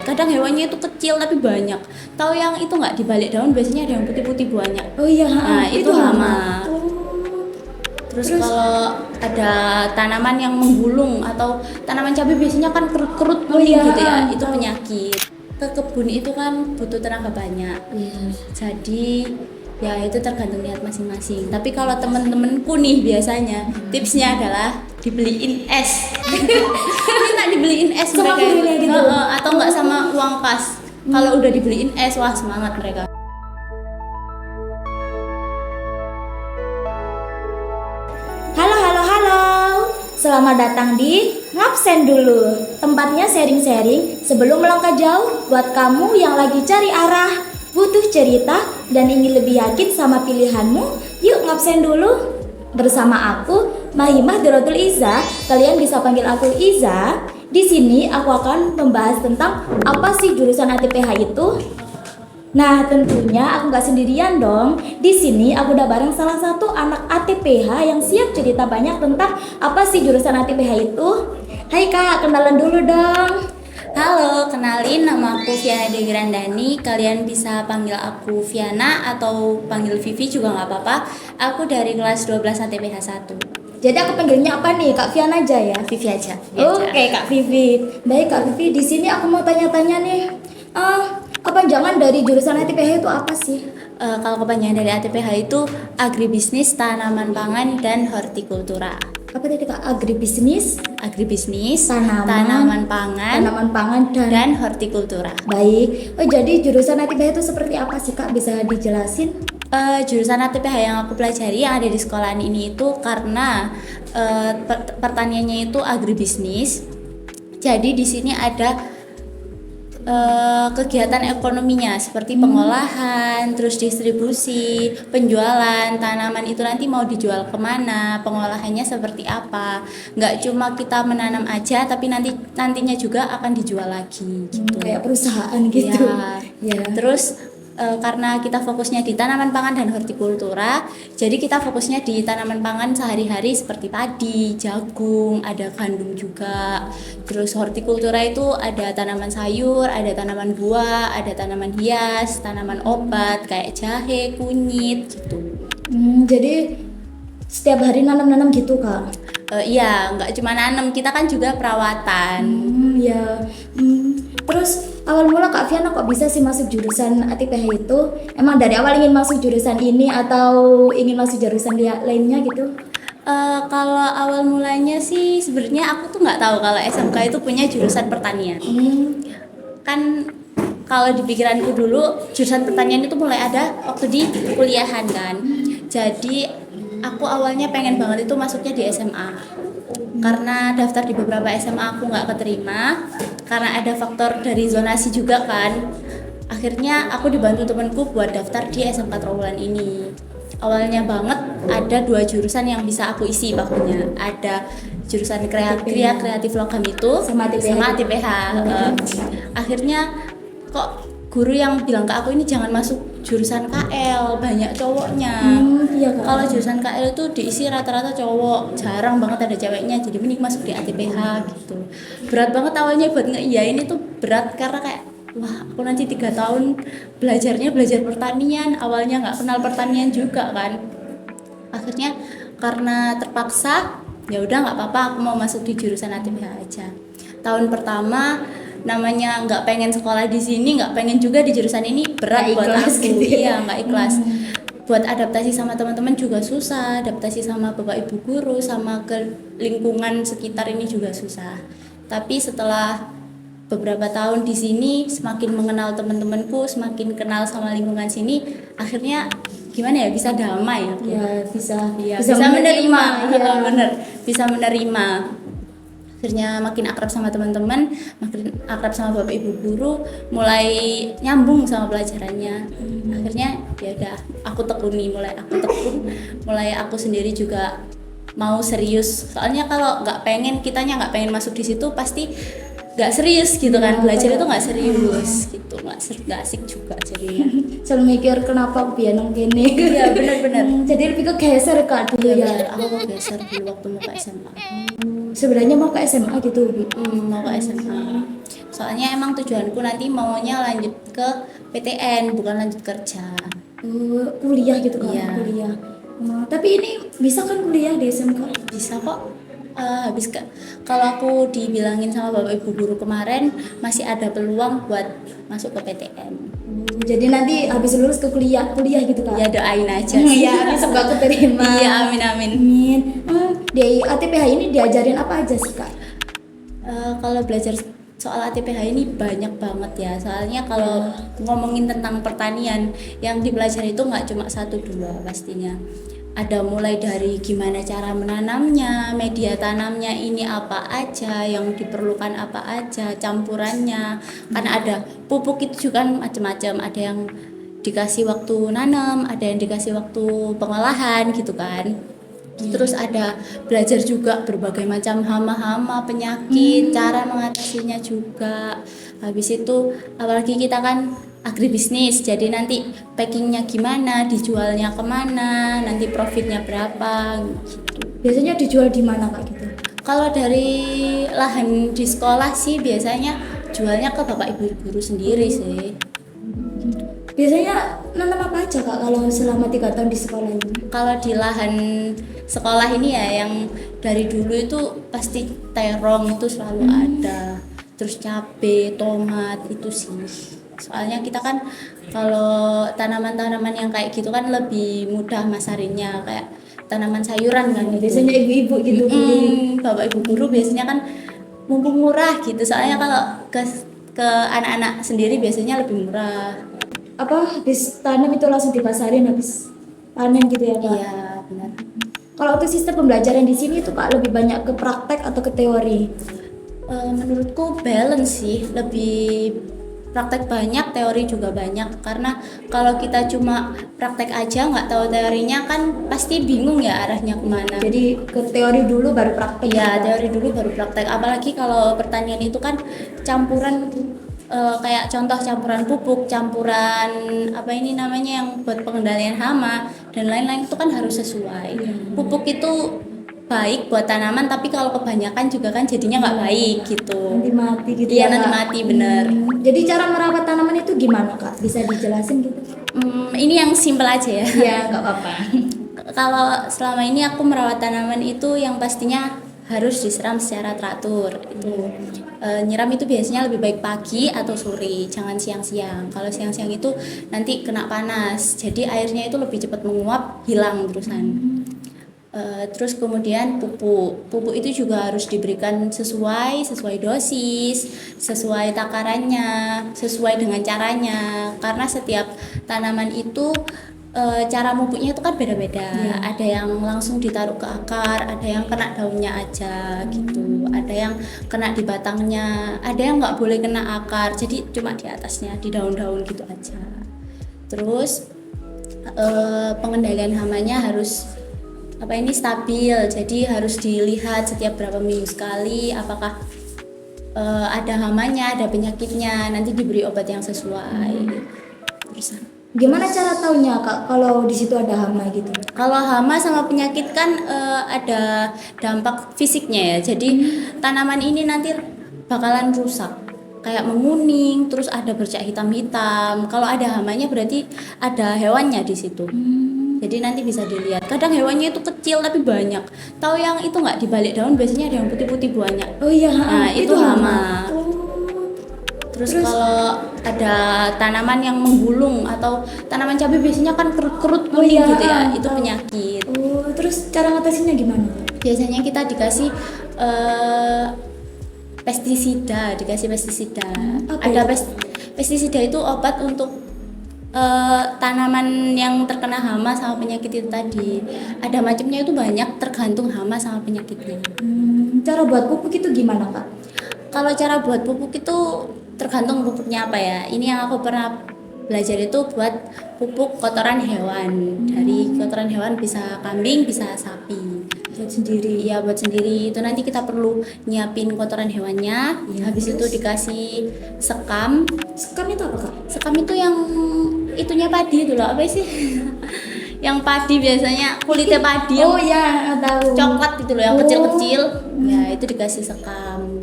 kadang hewannya itu kecil tapi banyak. Tahu yang itu nggak, di balik daun biasanya ada yang putih-putih banyak. Oh iya, Nah itu hama. Oh. Terus kalau ada tanaman yang menggulung atau tanaman cabai biasanya kan kerut-kerut kuning gitu ya, itu penyakit. Ke kebun itu kan butuh tenaga banyak. Jadi ya itu tergantung niat masing-masing. Tapi kalau temen-temenku nih biasanya tipsnya adalah dibeliin es. Minta dibeliin es Sama mereka gurunya gitu? atau enggak sama uang kas. Kalau udah dibeliin es, wah semangat mereka. Halo. Selamat datang di Ngabsen dulu. Tempatnya sharing-sharing sebelum melangkah jauh buat kamu yang lagi cari arah, butuh cerita dan ingin lebih yakin sama pilihanmu. Yuk ngabsen dulu. Bersama aku, Mahimah Dorotul Iza. Kalian bisa panggil aku Iza. Di sini aku akan membahas tentang apa sih jurusan ATPH itu. Nah, tentunya aku nggak sendirian dong. Di sini aku udah bareng salah satu anak ATPH yang siap cerita banyak tentang apa sih jurusan ATPH itu. Hai Kak, kenalan dulu dong. Halo, kenalin, nama aku Viana Dewi Randani. Kalian bisa panggil aku Viana atau panggil Vivi juga nggak apa-apa. Aku dari kelas 12 ATPH 1. Jadi aku panggilnya apa nih? Kak Viana aja ya? Vivi aja. Oke, Kak Vivi. Baik Kak Vivi, di sini aku mau tanya-tanya nih. Kepanjangan dari jurusan ATPH itu apa sih? Kalau kepanjangan dari ATPH itu agribisnis, tanaman pangan, dan hortikultura. Apa tadi Kak? Agribisnis, Agribisnis, tanaman pangan dan hortikultura. Baik. Oh, jadi jurusan ATPH itu seperti apa sih Kak? Bisa dijelasin? Jurusan ATPH yang aku pelajari yang ada di sekolahan ini itu karena pertaniannya itu agribisnis. Jadi di sini ada kegiatan ekonominya seperti pengolahan, terus distribusi, penjualan tanaman itu nanti mau dijual kemana, pengolahannya seperti apa. Nggak cuma kita menanam aja, tapi nantinya juga akan dijual lagi. Gitu. Kayak perusahaan gitu. Ya. Terus karena kita fokusnya di tanaman pangan dan hortikultura, jadi kita fokusnya di tanaman pangan sehari-hari seperti padi, jagung, ada gandum juga. Terus hortikultura itu ada tanaman sayur, ada tanaman buah, ada tanaman hias, tanaman obat kayak jahe, kunyit gitu. Jadi setiap hari nanam-nanam gitu Kak? Iya, nggak cuma nanam, kita kan juga perawatan. Terus awal mula Kak Viana kok bisa sih masuk jurusan ATPH itu? Emang dari awal ingin masuk jurusan ini atau ingin masuk jurusan lainnya gitu? Kalau awal mulanya sih sebenarnya aku tuh nggak tahu kalau SMK itu punya jurusan pertanian. Kan kalau di pikiranku dulu jurusan pertanian itu mulai ada waktu di kuliahan kan. Jadi aku awalnya pengen banget itu masuknya di SMA. Karena daftar di beberapa SMA aku nggak keterima karena ada faktor dari zonasi juga kan. Akhirnya aku dibantu temanku buat daftar di SMK Trawulan ini. Awalnya banget ada 2 jurusan yang bisa aku isi waktunya. Ada jurusan kreatif logam itu sama ATPH. Akhirnya kok guru yang bilang ke aku ini jangan masuk jurusan KL, banyak cowoknya. Kalau jurusan KL itu diisi rata-rata cowok, jarang banget ada ceweknya. Jadi mending masuk di ATPH gitu. Berat banget awalnya buat ngeiyain itu berat karena kayak wah aku nanti 3 tahun belajar pertanian, awalnya nggak kenal pertanian juga kan. Akhirnya karena terpaksa ya udah nggak apa-apa aku mau masuk di jurusan ATPH aja. Tahun pertama namanya nggak pengen sekolah di sini, nggak pengen juga di jurusan ini, berat buat aku gitu. Iya nggak ikhlas. Buat adaptasi sama teman-teman juga susah, adaptasi sama bapak ibu guru, sama ke lingkungan sekitar ini juga susah. Tapi setelah beberapa tahun di sini, semakin mengenal teman-temanku, semakin kenal sama lingkungan sini, akhirnya gimana ya, bisa damai aku. Bisa menerima. Ya. Bener, bisa menerima. Akhirnya makin akrab sama teman-teman, makin akrab sama bapak ibu guru, mulai nyambung sama pelajarannya. Akhirnya ya udah aku tekuni, mulai aku sendiri juga mau serius. Soalnya kalau kitanya nggak pengen masuk di situ pasti nggak serius gitu kan, belajar itu nggak serius gitu, nggak asik juga jadinya. Selalu mikir kenapa piano gini. Iya benar-benar. Jadi lebih ke geser Kak dulu ya. Aku mau geser dulu waktu mau ke SMA. Sebenarnya mau ke SMA gitu Bu. Mau ke SMA. Soalnya emang tujuanku nanti maunya lanjut ke PTN bukan lanjut kerja. Kuliah gitu kan? Iya. Kuliah. Tapi ini bisa kan kuliah di SMK? Bisa kok. Kalau aku dibilangin sama bapak ibu guru kemarin masih ada peluang buat masuk ke PTN. Jadi nanti habis lulus ke kuliah gitu kan? Ya doain aja sih. Iya, semoga keterima. Iya, amin. Amin. Di ATPH ini diajarin apa aja sih kak? Kalau belajar soal ATPH ini banyak banget ya. Soalnya kalau ngomongin tentang pertanian yang dipelajari itu nggak cuma 1-2 pastinya. Ada mulai dari gimana cara menanamnya, media tanamnya ini apa aja, yang diperlukan apa aja, campurannya. Karena ada pupuk itu juga kan macam-macam. Ada yang dikasih waktu nanam, ada yang dikasih waktu pengolahan gitu kan. Terus ada belajar juga berbagai macam hama-hama, penyakit, cara mengatasinya juga. Habis itu apalagi kita kan agribisnis, jadi nanti packingnya gimana, dijualnya kemana, nanti profitnya berapa gitu. Biasanya dijual di mana kak gitu? Kalau dari lahan di sekolah sih biasanya jualnya ke bapak ibu guru sendiri sih. Biasanya nanam apa aja kak kalau selama 3 tahun di sekolah ini? Kalau di lahan sekolah ini ya yang dari dulu itu pasti terong itu selalu ada, terus cabe, tomat itu sih. Soalnya kita kan kalau tanaman-tanaman yang kayak gitu kan lebih mudah masarinnya, kayak tanaman sayuran kan gitu. Biasanya ibu-ibu gitu beli. Bapak ibu guru biasanya kan mumpung murah gitu. Soalnya kalau ke anak-anak sendiri biasanya lebih murah. Habis tanam itu langsung dipasarin habis panen gitu ya kak? Iya, benar. Kalau untuk sistem pembelajaran di sini tuh kak lebih banyak ke praktek atau ke teori? Menurutku balance sih, lebih praktek banyak, teori juga banyak. Karena kalau kita cuma praktek aja nggak tahu teorinya kan pasti bingung ya arahnya kemana. Jadi ke teori dulu baru praktek. Ya, gitu, Kak? teori dulu baru praktek. Apalagi kalau pertanian itu kan campuran kayak contoh campuran pupuk, campuran apa ini namanya yang buat pengendalian hama dan lain-lain itu kan harus sesuai. Pupuk itu baik buat tanaman tapi kalau kebanyakan juga kan jadinya nggak baik gitu. Nanti mati gitu Iya, ya nanti Kak? mati bener. Jadi cara merawat tanaman itu gimana kak? Bisa dijelasin gitu? Ini yang simple aja ya. Iya nggak apa-apa. Kalau selama ini aku merawat tanaman itu yang pastinya harus disiram secara teratur. Itu nyiram itu biasanya lebih baik pagi atau sore, jangan siang-siang. Kalau siang-siang itu nanti kena panas, jadi airnya itu lebih cepat menguap, hilang terusan. Terus kemudian pupuk itu juga harus diberikan sesuai dosis, sesuai takarannya, sesuai dengan caranya. Karena setiap tanaman itu cara pupuknya itu kan beda-beda. Ada yang langsung ditaruh ke akar, ada yang kena daunnya aja gitu, ada yang kena di batangnya, ada yang nggak boleh kena akar, jadi cuma di atasnya, di daun-daun gitu aja. Terus pengendalian hamanya harus stabil, jadi harus dilihat setiap berapa minggu sekali apakah ada hamanya, ada penyakitnya, nanti diberi obat yang sesuai. Terus Gimana cara taunya kak kalau di situ ada hama gitu? kalau hama sama penyakit kan ada dampak fisiknya ya, jadi tanaman ini nanti bakalan rusak, kayak menguning, terus ada bercak hitam-hitam. Kalau ada hamanya berarti ada hewannya di situ. Jadi nanti bisa dilihat. Kadang hewannya itu kecil tapi banyak. Tahu yang itu nggak, di balik daun biasanya ada yang putih-putih banyak. Oh iya, Nah, itu hama. Oh. Terus kalau ada tanaman yang menggulung atau tanaman cabai biasanya kan kerut-kerut kuning gitu ya, itu penyakit. Oh, terus cara ngatasinnya gimana? Biasanya kita dikasih pestisida. Apa Ada itu? pestisida itu obat untuk tanaman yang terkena hama sama penyakit itu tadi. Ada macamnya itu banyak, tergantung hama sama penyakitnya. Cara buat pupuk itu gimana kak? Kalau cara buat pupuk itu tergantung pupuknya apa ya. Ini yang aku pernah belajar itu buat pupuk kotoran hewan. Dari kotoran hewan bisa kambing, bisa sapi. Buat sendiri. Iya, buat sendiri. Itu nanti kita perlu nyiapin kotoran hewannya. Habis itu dikasih sekam. Sekam itu apa kak? Sekam itu yang itunya padi itu loh, apa sih? Yang padi biasanya kulitnya padi yang Oh ya, tahu. coklat gitu loh, yang kecil-kecil. Ya, itu dikasih sekam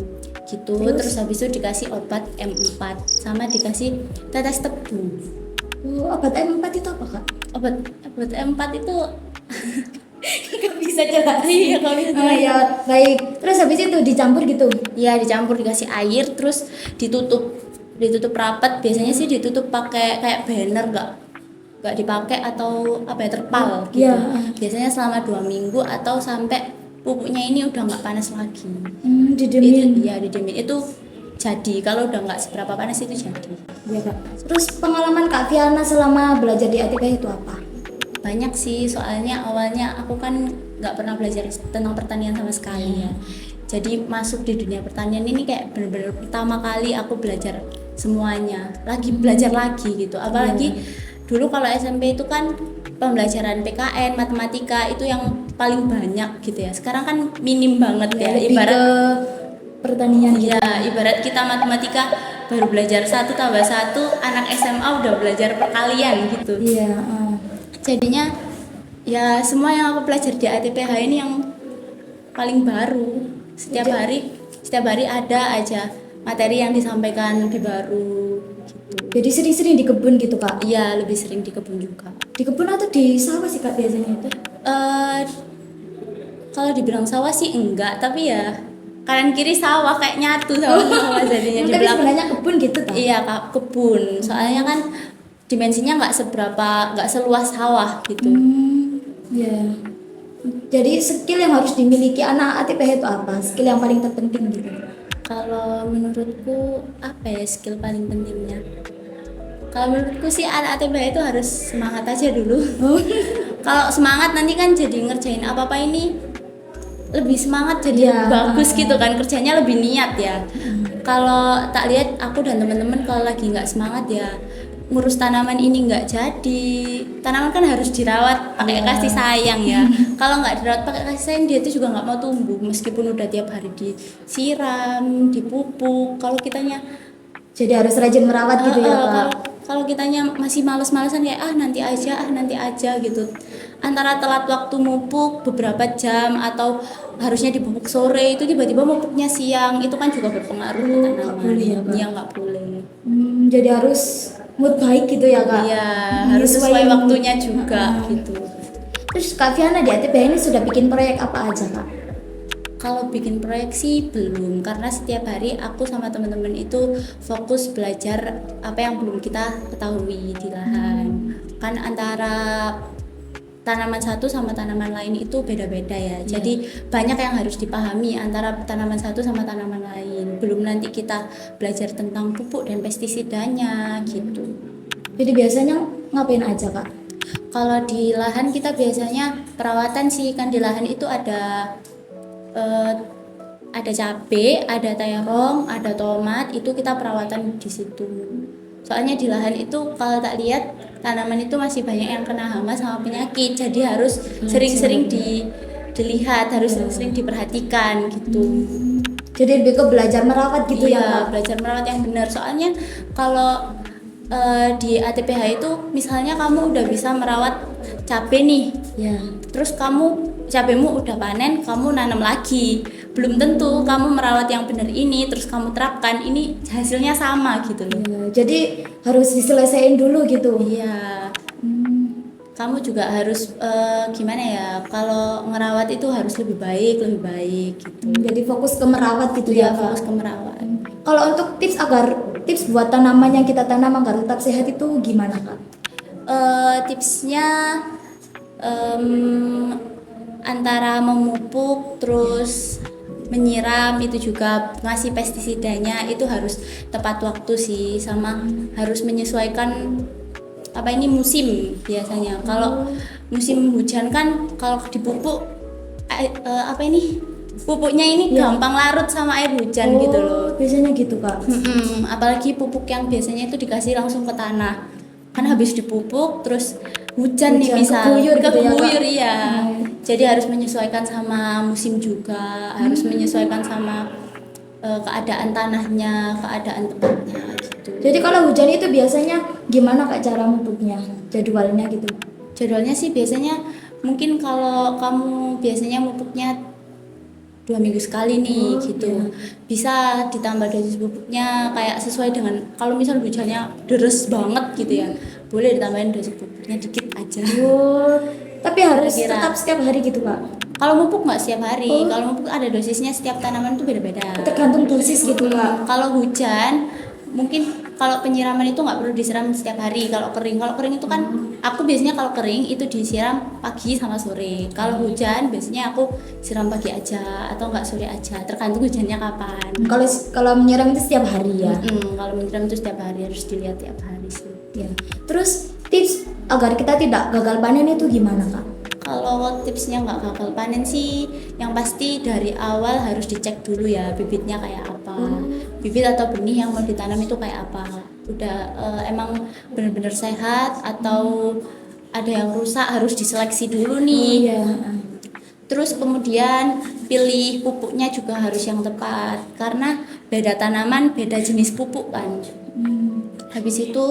gitu. Terus habis itu dikasih obat M4 sama dikasih tetes tebu. Obat M4 itu apa kak? Obat M4 itu Nggak bisa jelasin. iya kalau itu Oh ya baik. Terus habis itu dicampur gitu. ya dicampur dikasih air terus ditutup rapat. Biasanya sih ditutup pakai kayak banner, nggak dipakai atau apa ya, terpal gitu. Iya. Biasanya selama 2 minggu atau sampai pupuknya ini udah nggak panas lagi. Didemin. Itu ya didemin itu jadi, kalau udah nggak seberapa panas itu jadi. Iya kak. Terus pengalaman Kak Fiana selama belajar di ATPH itu apa? Banyak sih, soalnya awalnya aku kan nggak pernah belajar tentang pertanian sama sekali ya. Jadi masuk di dunia pertanian ini kayak bener-bener pertama kali aku belajar semuanya, lagi belajar lagi gitu. Apalagi dulu kalau SMP itu kan pembelajaran PKN, matematika itu yang paling banyak gitu ya. Sekarang kan minim banget ya, Lebih ibarat ke pertanian gitu. ya, ibarat kita matematika baru belajar 1 tambah 1, anak SMA udah belajar perkalian gitu. Iya. Jadinya ya semua yang aku pelajari di ATPH ini yang paling baru. Setiap hari ada aja materi yang disampaikan lebih baru gitu. Jadi sering-sering di kebun gitu kak? Iya, lebih sering di kebun juga. Di kebun atau di sawah sih kak biasanya itu? Kalau dibilang sawah sih enggak, tapi ya kanan kiri sawah kayak nyatu sama jadinya di Tapi belakang. sebenarnya kebun gitu kak? Iya, Kak, kebun. Soalnya kan dimensinya nggak seluas sawah gitu. Iya. Jadi skill yang harus dimiliki anak ATPH itu apa? Skill yang paling terpenting gitu? Kalau menurutku apa ya skill paling pentingnya? Kalau menurutku sih anak ATPH itu harus semangat aja dulu. Kalau semangat nanti kan jadi ngerjain apa-apa ini lebih semangat, jadi Iya. bagus gitu kan, kerjanya lebih niat ya. Kalau tak lihat aku dan teman-teman kalau lagi nggak semangat ya ngurus tanaman ini nggak jadi. Tanaman kan harus dirawat pakai kasih sayang ya. Kalau nggak dirawat pakai kasih sayang dia itu juga nggak mau tumbuh meskipun udah tiap hari disiram, dipupuk. Kalau kitanya Jadi harus rajin merawat gitu ya kak? kalau kitanya masih males-malesan kayak nanti aja gitu. Antara telat waktu mupuk beberapa jam atau harusnya dipupuk sore itu tiba-tiba mupuknya siang, itu kan juga berpengaruh ke tanaman. nggak boleh ya, Kak? Iya, nggak boleh. Jadi harus mood baik gitu ya kak? Iya, harus sesuai Menyesuaikan- waktunya juga gitu. Terus Kak Fiana di ATPH ini sudah bikin proyek apa aja kak? Kalau bikin proyek sih belum, karena setiap hari aku sama teman-teman itu fokus belajar apa yang belum kita ketahui di lahan. Kan antara tanaman satu sama tanaman lain itu beda-beda ya. Jadi banyak yang harus dipahami antara tanaman satu sama tanaman lain. Belum nanti kita belajar tentang pupuk dan pestisidanya gitu. Jadi biasanya ngapain aja kak? Kalau di lahan kita biasanya perawatan sih, kan di lahan itu ada cabai, ada terong, ada tomat, itu kita perawatan di situ. Soalnya di lahan itu kalau tak lihat tanaman itu masih banyak yang kena hama sama penyakit, jadi harus sering-sering dilihat, harus sering-sering diperhatikan gitu. Jadi lebih ke belajar merawat gitu ya Iya, kak? belajar merawat yang benar. Soalnya kalau di ATPH itu misalnya kamu udah bisa merawat cabai nih, Ya. terus cabaimu udah panen, kamu nanam lagi, belum tentu kamu merawat yang benar ini terus kamu terapkan ini hasilnya sama gitu loh. Ya, jadi harus diselesaikan dulu gitu. Iya, kamu juga harus gimana ya, kalau ngerawat itu harus lebih baik gitu. Jadi fokus ke merawat gitu Iya, ya kak? fokus ke merawat. Kalau untuk tips buat tanaman yang kita tanam agar tetap sehat itu gimana kak? Tipsnya antara memupuk terus menyiram, itu juga ngasih pestisidanya itu harus tepat waktu sih, sama harus menyesuaikan musim biasanya. Kalau musim hujan kan kalau dipupuk pupuknya ini gampang larut sama air hujan gitu loh. Biasanya gitu kak? Apalagi pupuk yang biasanya itu dikasih langsung ke tanah, kan habis dipupuk terus hujan nih bisa keguyur gitu ya, Kak? iya. Jadi harus menyesuaikan sama musim juga, harus menyesuaikan sama keadaan tanahnya, keadaan tempatnya gitu. Jadi kalau hujan itu biasanya gimana kak cara mupuknya? Jadwalnya gitu? Jadwalnya sih biasanya mungkin kalau kamu biasanya mupuknya 2 minggu sekali nih Oh, gitu. iya. Bisa ditambah dosis pupuknya kayak sesuai dengan kalau misal hujannya deres banget gitu ya, boleh ditambahin dosis pupuknya dikit aja. Oh, tapi harus Kira-kira. tetap setiap hari gitu Kak? Kalau pupuk nggak setiap hari, Oh. kalau pupuk ada dosisnya, setiap tanaman tuh beda-beda. Tergantung dosis gitu Kak? Kalau hujan mungkin kalau penyiraman itu nggak perlu disiram setiap hari. Kalau kering itu kan aku biasanya kalau kering itu disiram pagi sama sore. Kalau hujan biasanya aku siram pagi aja atau nggak sore aja, tergantung hujannya kapan. Kalau menyiram itu setiap hari ya? Kalau menyiram itu setiap hari, harus dilihat tiap hari sih. Ya. Terus tips agar kita tidak gagal panen itu gimana Kak? Kalau tipsnya nggak gagal panen sih, yang pasti dari awal harus dicek dulu ya bibitnya kayak apa, bibit atau benih yang mau ditanam itu kayak apa. Udah emang benar-benar sehat atau ada yang rusak, harus diseleksi dulu nih. Iya. Terus kemudian pilih pupuknya juga harus yang tepat, karena beda tanaman beda jenis pupuk kan. Habis itu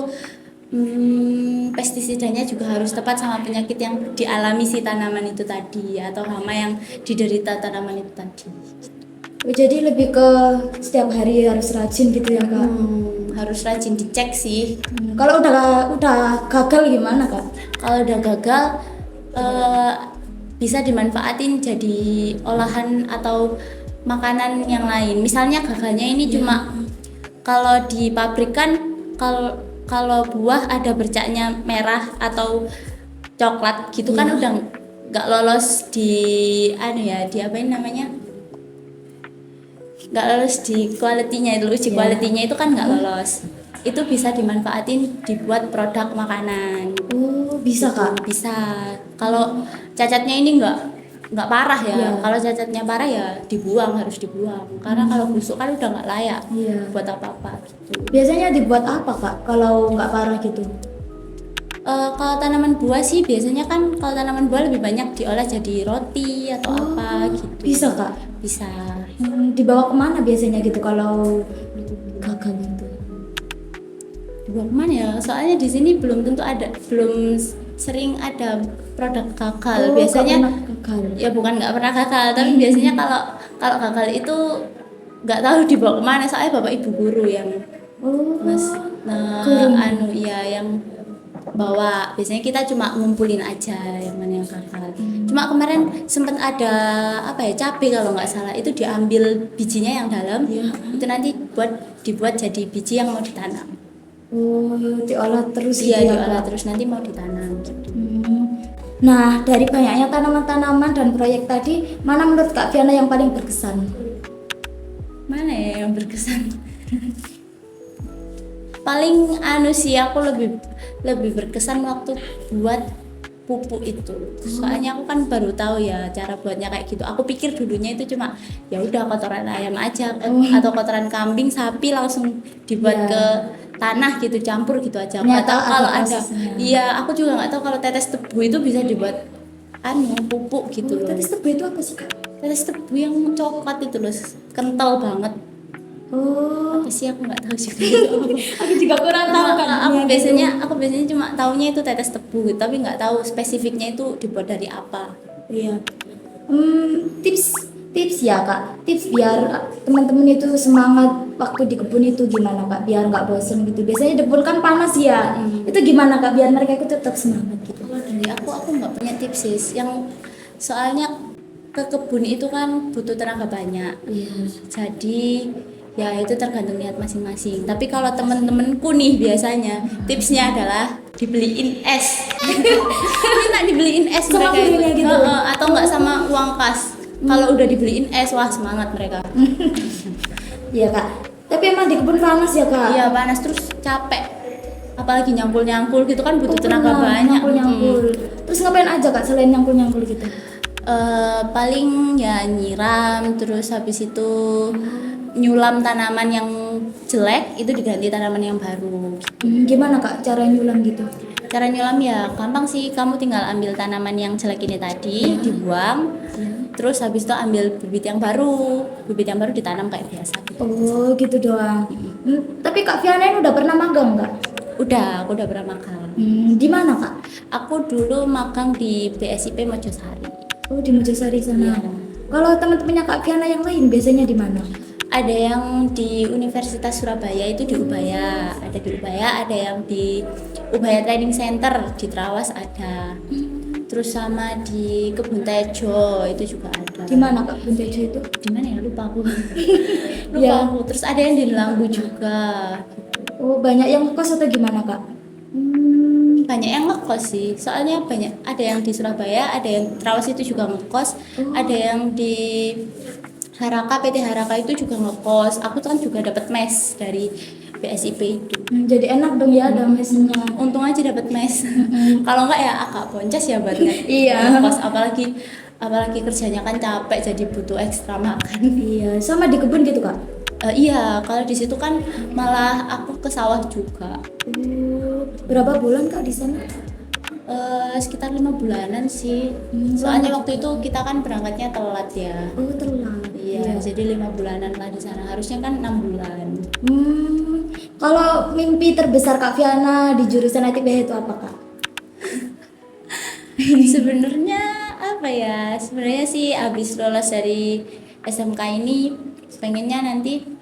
pestisidanya juga harus tepat sama penyakit yang dialami si tanaman itu tadi atau hama yang diderita tanaman itu tadi. Jadi lebih ke setiap hari harus rajin gitu ya Kak? Harus rajin dicek sih. Kalau udah gagal gimana Kak? Kalau udah gagal bisa dimanfaatin jadi olahan atau makanan yang lain. Misalnya gagalnya ini cuma kalau di pabrik kan kalau buah ada bercaknya merah atau coklat gitu kan udah nggak lolos di di apa ini namanya, nggak lolos di quality-nya itu, uji quality-nya itu kan nggak lolos. Itu bisa dimanfaatin dibuat produk makanan. Oh bisa Kak? Bisa. Kalau cacatnya ini nggak parah ya. Iya. Kalau cacatnya parah ya dibuang, harus dibuang. Karena kalau busuk kan udah nggak layak Iya. buat apa-apa gitu. Biasanya dibuat apa Kak kalau nggak parah gitu? Kalau tanaman buah sih biasanya kan kalau tanaman buah lebih banyak diolah jadi roti atau apa gitu. Bisa Kak? Bisa. Dibawa kemana biasanya gitu kalau gagal itu? Dibawa kemana ya? Soalnya di sini belum sering ada produk gagal. Oh, Biasanya nggak pernah gagal. ya bukan nggak pernah gagal, tapi biasanya kalau gagal itu nggak tahu dibawa kemana. Soalnya bapak ibu guru yang yang bawa. Biasanya kita cuma ngumpulin aja yang mana yang gagal. Cuma kemarin sempat ada cabai kalau nggak salah, itu diambil bijinya yang dalam, itu nanti dibuat jadi biji yang mau ditanam. Oh, diolah terus Iya, gitu ya, diolah Kak? terus nanti mau ditanam gitu. Nah, dari banyaknya tanaman-tanaman dan proyek tadi, mana menurut Kak Fiana yang paling berkesan? Mana ya yang berkesan? Paling sih aku lebih berkesan waktu buat pupuk itu. Soalnya aku kan baru tahu ya cara buatnya kayak gitu. Aku pikir dulunya itu cuma ya udah kotoran ayam aja atau kotoran kambing, sapi langsung dibuat ke tanah gitu, campur gitu aja. Nggak tahu kalau ada. prosesnya. Iya, aku juga nggak tahu kalau tetes tebu itu bisa dibuat pupuk gitu loh. Tetes tebu itu apa sih Kak? Tetes tebu yang coklat itu loh, kental banget. Oh, Apa sih aku nggak tahu juga itu apa. aku juga kurang tahu Kak. Aku biasanya cuma taunya itu tetes tebu gitu, tapi nggak tahu spesifiknya itu dibuat dari apa. Iya. Tips ya Kak. Tips biar teman-teman itu semangat waktu di kebun itu gimana Kak? Biar nggak bosen gitu. Biasanya di kebun kan panas ya. Itu gimana Kak? Biar mereka itu tetap semangat gitu. Kalau dari aku nggak punya tips sih. Yang soalnya ke kebun itu kan butuh tenaga banyak. Iya. Jadi ya itu tergantung niat masing-masing. Tapi kalau temen-temenku nih biasanya tipsnya adalah dibeliin es. Minta dibeliin es Sama mereka itu. gurunya gitu? Atau enggak sama uang kas. Kalau udah dibeliin es, wah semangat mereka. Iya Kak. Tapi emang di kebun panas ya Kak? Iya panas terus capek. Apalagi nyangkul-nyangkul gitu kan butuh tenaga benar, banyak. Nyangkul-nyangkul. Terus ngapain aja Kak selain nyangkul-nyangkul gitu? Paling ya nyiram, terus habis itu nyulam tanaman yang jelek itu diganti tanaman yang baru. Gimana Kak cara nyulam gitu? Cara nyulam ya gampang sih, kamu tinggal ambil tanaman yang jelek ini tadi, dibuang, terus habis itu ambil bibit yang baru ditanam kayak biasa gitu. Oh gitu doang. Tapi Kak Fiana ini udah pernah magang nggak? Aku udah pernah magang. Di mana Kak? Aku dulu magang di BSIP Mojosari. Oh di Mojosari sana. Iya. Kalau teman-temannya Kak Fiana yang lain biasanya di mana? Ada yang di Universitas Surabaya itu di Ubaya, ada yang di Ubaya Training Center di Trawas ada. Terus sama di Kebun Tejo itu juga ada. Di mana Kak Buntejo itu? Di mana ya, lupa aku. Ya. Aku. Terus ada yang di Lambu juga. Oh, banyak yang kos atau gimana Kak? Banyak yang ngekos sih. Soalnya banyak, ada yang di Surabaya, ada yang Trawas itu juga ngekos, ada yang di Haraka, PT Haraka itu juga ngekos. Aku tuh kan juga dapat mes dari BSIP itu. Jadi enak dong ya ada mesnya. Untung aja dapat mes. Kalau enggak ya agak boncos ya buat Iya. ngekos, apalagi kerjanya kan capek jadi butuh ekstra makan. Iya, sama di kebun gitu Kak? Iya, kalau di situ kan malah aku ke sawah juga. Berapa bulan Kak di sana? Sekitar 5 bulanan sih. Soalnya waktu itu kita kan berangkatnya telat ya. Oh, telat. Iya, jadi 5 bulanan lah di sana. Harusnya kan 6 bulan. Kalau mimpi terbesar Kak Fiana di jurusan ITB itu apa Kak? Sebenarnya apa ya? Sebenarnya sih abis lolos dari SMK ini pengennya nanti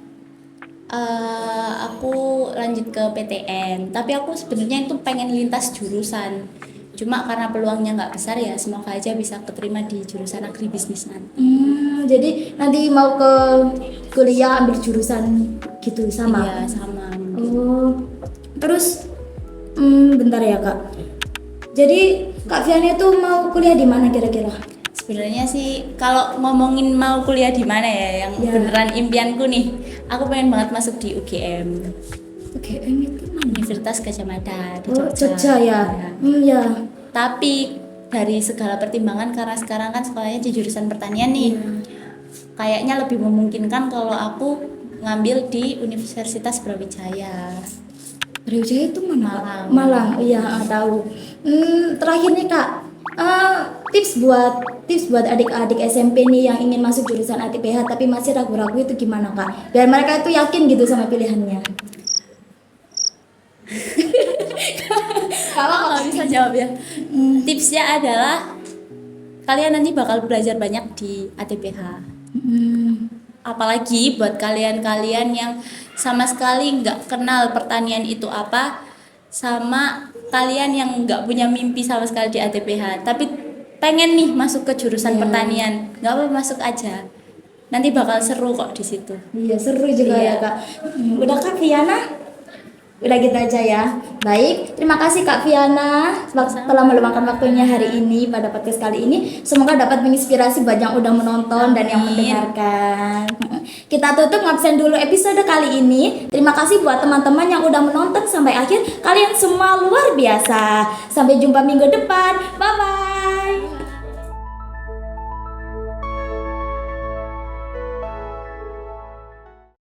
aku lanjut ke PTN. Tapi aku sebenarnya itu pengen lintas jurusan. Cuma karena peluangnya nggak besar ya, semoga aja bisa keterima di jurusan agribisnis nanti. Jadi nanti mau ke kuliah ambil jurusan gitu sama? Iya, sama. Oh, terus bentar ya Kak. Jadi Kak Fiana itu mau kuliah di mana kira-kira? Sebenarnya sih kalau ngomongin mau kuliah di mana ya, yang beneran impianku nih, aku pengen banget masuk di UGM. UGM itu mana? Universitas Gadjah Mada di Oh, Jogja. Jogja ya. Ya. Tapi dari segala pertimbangan, karena sekarang kan sekolahnya di jurusan pertanian nih, kayaknya lebih memungkinkan kalau aku ngambil di Universitas Brawijaya. Brawijaya itu mana? Malang. Malang, iya tahu. Terakhir nih Kak, tips buat adik-adik SMP nih yang ingin masuk jurusan ATPH tapi masih ragu-ragu itu gimana Kak? Biar mereka itu yakin gitu sama pilihannya. Kalau nggak bisa jawab ya. Tipsnya adalah kalian nanti bakal belajar banyak di ATPH. Apalagi buat kalian-kalian yang sama sekali nggak kenal pertanian itu apa, sama kalian yang nggak punya mimpi sama sekali di ATPH, tapi pengen nih masuk ke jurusan pertanian, nggak apa masuk aja. Nanti bakal seru kok di situ. Iya seru juga ya Kak. Udah Kak Fiana? Udah gitu aja ya. Baik, terima kasih Kak Fiana telah meluangkan waktunya hari ini pada podcast kali ini. Semoga dapat menginspirasi buat yang udah menonton dan yang mendengarkan. Kita tutup ngabsen dulu episode kali ini. Terima kasih buat teman-teman yang udah menonton sampai akhir. Kalian semua luar biasa. Sampai jumpa minggu depan. Bye bye.